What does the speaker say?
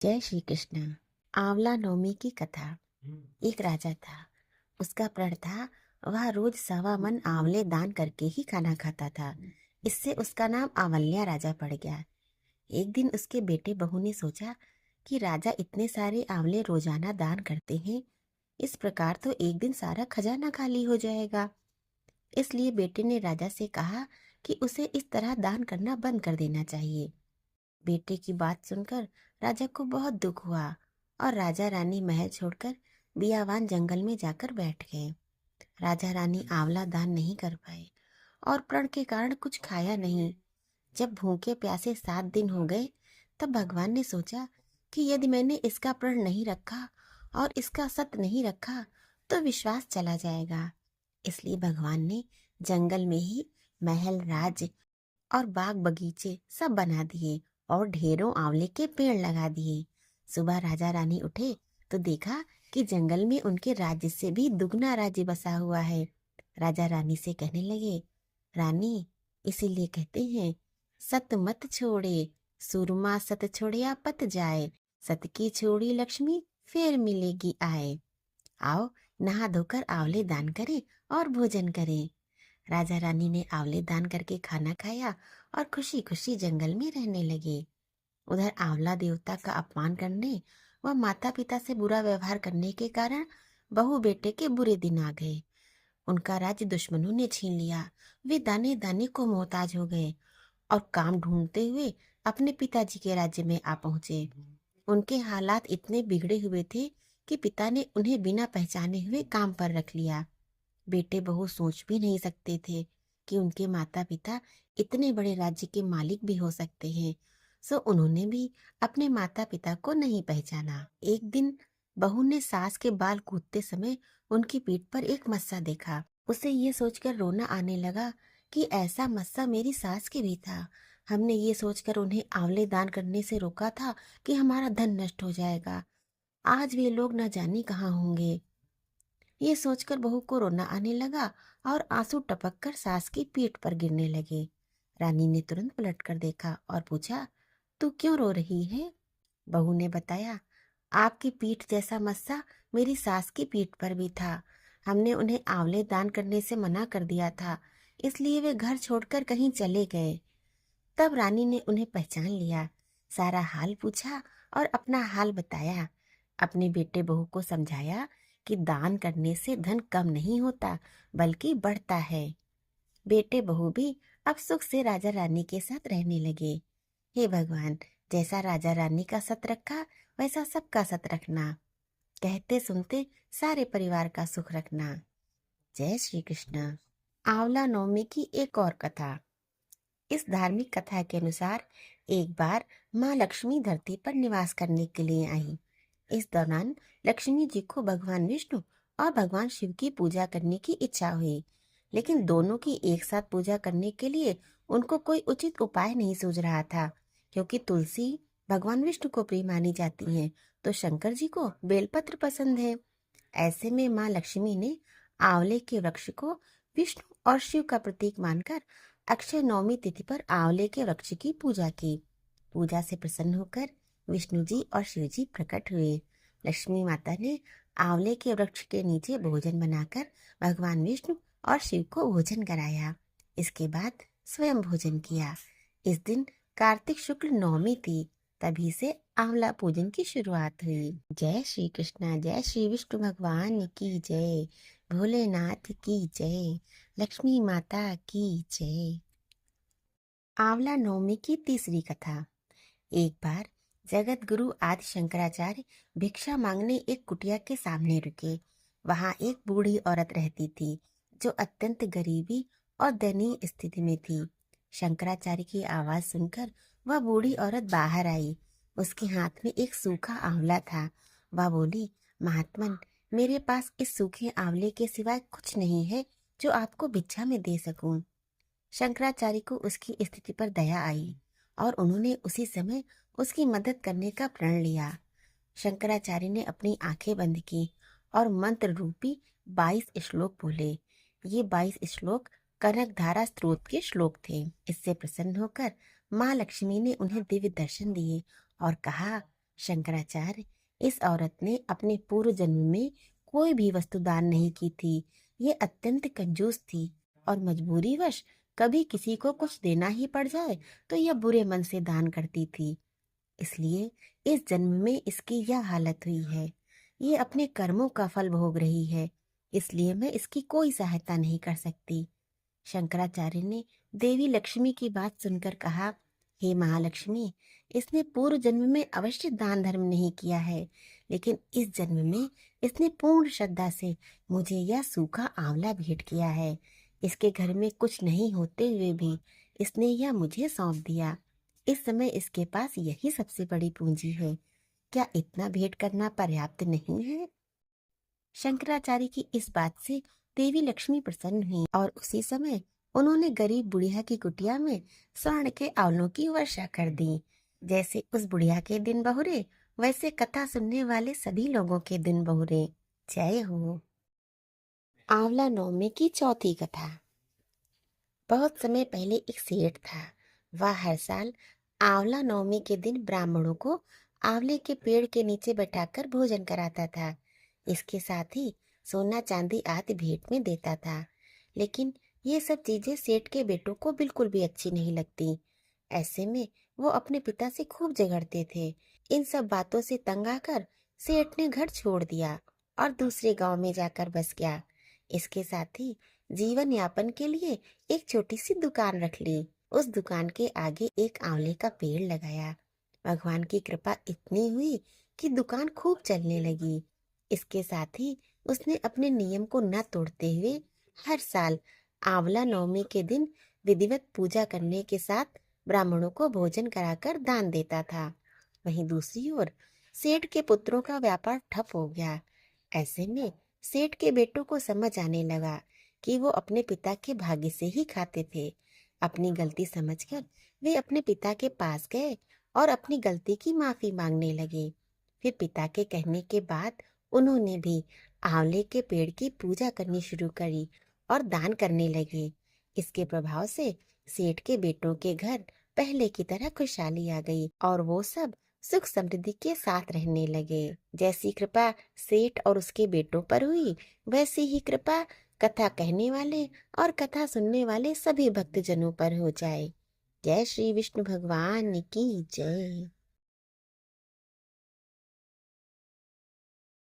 जय श्री कृष्ण। आंवला नवमी की कथा। एक राजा था। उसका प्रण था, वह रोज 1.25 मन आंवले दान करके ही खाना खाता था। इससे उसका नाम आंवल्या राजा पड़ गया। एक दिन उसके बेटे बहू ने सोचा कि राजा इतने सारे आंवले रोजाना दान करते हैं, इस प्रकार तो एक दिन सारा खजाना खाली हो जाएगा। इसलिए बेटे ने राजा से कहा कि उसे इस तरह दान करना बंद कर देना चाहिए। बेटे की बात सुनकर राजा को बहुत दुख हुआ और राजा रानी महल छोड़कर बियावान जंगल में जाकर बैठ गए। राजा रानी आंवला दान नहीं कर पाए और प्रण के कारण कुछ खाया नहीं। जब भूखे प्यासे 7 दिन हो गए, तब भगवान ने सोचा कि यदि मैंने इसका प्रण नहीं रखा और इसका सत्य नहीं रखा तो विश्वास चला जाएगा। इसलिए भगवान ने जंगल में ही महल, राज्य और बाग बगीचे सब बना दिए और ढेरों आंवले के पेड़ लगा दिए। सुबह राजा रानी उठे तो देखा कि जंगल में उनके राज्य से भी दुगना राज्य बसा हुआ है। राजा रानी से कहने लगे, रानी, इसीलिए कहते हैं, सत मत छोड़े, सुरमा सत छोड़िया पत जाए, सत की छोड़ी लक्ष्मी फिर मिलेगी आए। आओ, नहा धोकर आंवले दान करें और भोजन करें। राजा रानी ने आंवले दान करके खाना खाया और खुशी खुशी जंगल में रहने लगे। उधर आंवला देवता का अपमान करने व माता पिता से बुरा व्यवहार करने के कारण बहू बेटे के बुरे दिन आ गए। उनका राज्य दुश्मनों ने छीन लिया। वे दाने दाने को मोहताज हो गए और काम ढूंढते हुए अपने पिताजी के राज्य में आ पहुंचे। उनके हालात इतने बिगड़े हुए थे कि पिता ने उन्हें बिना पहचाने हुए काम पर रख लिया। बेटे बहू सोच भी नहीं सकते थे कि उनके माता पिता इतने बड़े राज्य के मालिक भी हो सकते हैं। सो उन्होंने भी अपने माता पिता को नहीं पहचाना। एक दिन बहू ने सास के बाल कूदते समय उनकी पीठ पर एक मस्सा देखा। उसे ये सोचकर रोना आने लगा कि ऐसा मस्सा मेरी सास के भी था। हमने ये सोचकर उन्हें आंवले दान करने से रोका था कि हमारा धन नष्ट हो जाएगा। आज वे लोग न जाने कहाँ होंगे। ये सोचकर बहू को रोना आने लगा और आंसू टपक कर सास की पीठ पर गिरने लगे। रानी ने तुरंत पलट कर देखा और पूछा, तू क्यों रो रही है? बहू ने बताया, आपकी पीठ जैसा मस्सा मेरी सास की पीठ पर भी था। हमने उन्हें आंवले दान करने से मना कर दिया था, इसलिए वे घर छोड़कर कहीं चले गए। तब रानी ने उन्हें पहचान लिया, सारा हाल पूछा और अपना हाल बताया। अपने बेटे बहू को समझाया कि दान करने से धन कम नहीं होता बल्कि बढ़ता है। बेटे बहू भी अब सुख से राजा रानी के साथ रहने लगे। हे भगवान, जैसा राजा रानी का सत रखा वैसा सबका सत रखना। कहते सुनते सारे परिवार का सुख रखना। जय श्री कृष्ण। आंवला नवमी की एक और कथा। इस धार्मिक कथा के अनुसार एक बार माँ लक्ष्मी धरती पर निवास करने के लिए आई। इस दौरान लक्ष्मी जी को भगवान विष्णु और भगवान शिव की पूजा करने की इच्छा हुई, लेकिन दोनों की एक साथ पूजा करने के लिए उनको कोई उचित उपाय नहीं सूझ रहा था, क्योंकि तुलसी भगवान विष्णु को प्रिय मानी जाती है तो शंकर जी को बेलपत्र पसंद है। ऐसे में माँ लक्ष्मी ने आंवले के वृक्ष को विष्णु और शिव का प्रतीक मानकर अक्षय नवमी तिथि पर आंवले के वृक्ष की पूजा की। पूजा से प्रसन्न होकर विष्णु जी और शिव जी प्रकट हुए। लक्ष्मी माता ने आंवले के वृक्ष के नीचे भोजन बनाकर भगवान विष्णु और शिव को भोजन कराया। इसके बाद स्वयं भोजन किया। इस दिन कार्तिक शुक्ल नवमी थी, तभी से आंवला पूजन की शुरुआत हुई। जय श्री कृष्णा। जय श्री विष्णु भगवान की जय। भोलेनाथ की जय। लक्ष्मी माता की जय। आंवला नवमी की तीसरी कथा। एक बार जगत गुरु आदि शंकराचार्य भिक्षा मांगने एक कुटिया के सामने रुके। वहां एक बूढ़ी औरत रहती थी जो अत्यंत गरीबी और दयनीय स्थिति में थी। शंकराचार्य की आवाज सुनकर वह बूढ़ी औरत बाहर आई। उसके हाथ में एक सूखा आंवला था। वह बोली, महात्मन, मेरे पास इस सूखे आंवले के सिवाय कुछ नहीं है जो आपको भिक्षा में दे सकूं। शंकराचार्य को उसकी स्थिति पर दया आई और उन्होंने उसी समय उसकी मदद करने का प्रण लिया। शंकराचार्य ने अपनी आंखें बंद की और मंत्र रूपी 22 श्लोक बोले। ये 22 श्लोक कनकधारा स्त्रोत के श्लोक थे। इससे प्रसन्न होकर माँ लक्ष्मी ने उन्हें दिव्य दर्शन दिए और कहा, शंकराचार्य, इस औरत ने अपने पूर्व जन्म में कोई भी वस्तु दान नहीं की थी। ये अत्यंत कंजूस थी और मजबूरीवश कभी किसी को कुछ देना ही पड़ जाए तो यह बुरे मन से दान करती थी। इसलिए इस जन्म में इसकी यह हालत हुई है। ये अपने कर्मों का फल भोग रही है, इसलिए मैं इसकी कोई सहायता नहीं कर सकती। शंकराचार्य ने देवी लक्ष्मी की बात सुनकर कहा, हे महालक्ष्मी, इसने पूर्व जन्म में अवश्य दान धर्म नहीं किया है, लेकिन इस जन्म में इसने पूर्ण श्रद्धा से मुझे यह सूखा आंवला भेंट किया है। इसके घर में कुछ नहीं होते हुए भी इसने यह मुझे सौंप दिया। इस समय इसके पास यही सबसे बड़ी पूंजी है। क्या इतना भेंट करना पर्याप्त नहीं है? शंकराचार्य की इस बात से देवी लक्ष्मी प्रसन्न हुई और उसी समय उन्होंने गरीब बुढ़िया की कुटिया में स्वर्ण के आंवलों की वर्षा कर दी। जैसे उस बुढ़िया के दिन बहुरे, वैसे कथा सुनने वाले सभी लोगों के दिन बहुरे। जय हो। आंवला नवमी की चौथी कथा। बहुत समय पहले एक सेठ था। वह हर साल आंवला नवमी के दिन ब्राह्मणों को आंवले के पेड़ के नीचे बैठाकर भोजन कराता था। इसके साथ ही सोना चांदी आदि भेंट में देता था। लेकिन ये सब चीजें सेठ के बेटों को बिल्कुल भी अच्छी नहीं लगती। ऐसे में वो अपने पिता से खूब झगड़ते थे। इन सब बातों से तंग आकर सेठ ने घर छोड़ दिया और दूसरे गांव में जाकर बस गया। इसके साथ ही जीवन यापन के लिए एक छोटी सी दुकान रख ली। उस दुकान के आगे एक आंवले का पेड़ लगाया। भगवान की कृपा इतनी हुई कि दुकान खूब चलने लगी। इसके साथ ही उसने अपने नियम को न तोड़ते हुए हर साल आंवला नवमी के दिन विधिवत पूजा करने के साथ ब्राह्मणों को भोजन कराकर दान देता था। वहीं दूसरी ओर सेठ के पुत्रों का व्यापार ठप हो गया। ऐसे में सेठ के बेटों को समझ आने लगा कि वो अपने पिता के भाग्य से ही खाते थे। अपनी गलती समझकर वे अपने पिता के पास गए और अपनी गलती की माफी मांगने लगे। फिर पिता के कहने के बाद उन्होंने भी आंवले के पेड़ की पूजा करनी शुरू करी और दान करने लगे। इसके प्रभाव से सेठ के बेटों के घर पहले की तरह खुशहाली आ गई और वो सब सुख समृद्धि के साथ रहने लगे। जैसी कृपा सेठ और उसके बेटों पर हुई, वैसी ही कृपा कथा कहने वाले और कथा सुनने वाले सभी भक्तजनों पर हो जाए। जय श्री विष्णु भगवान की जय।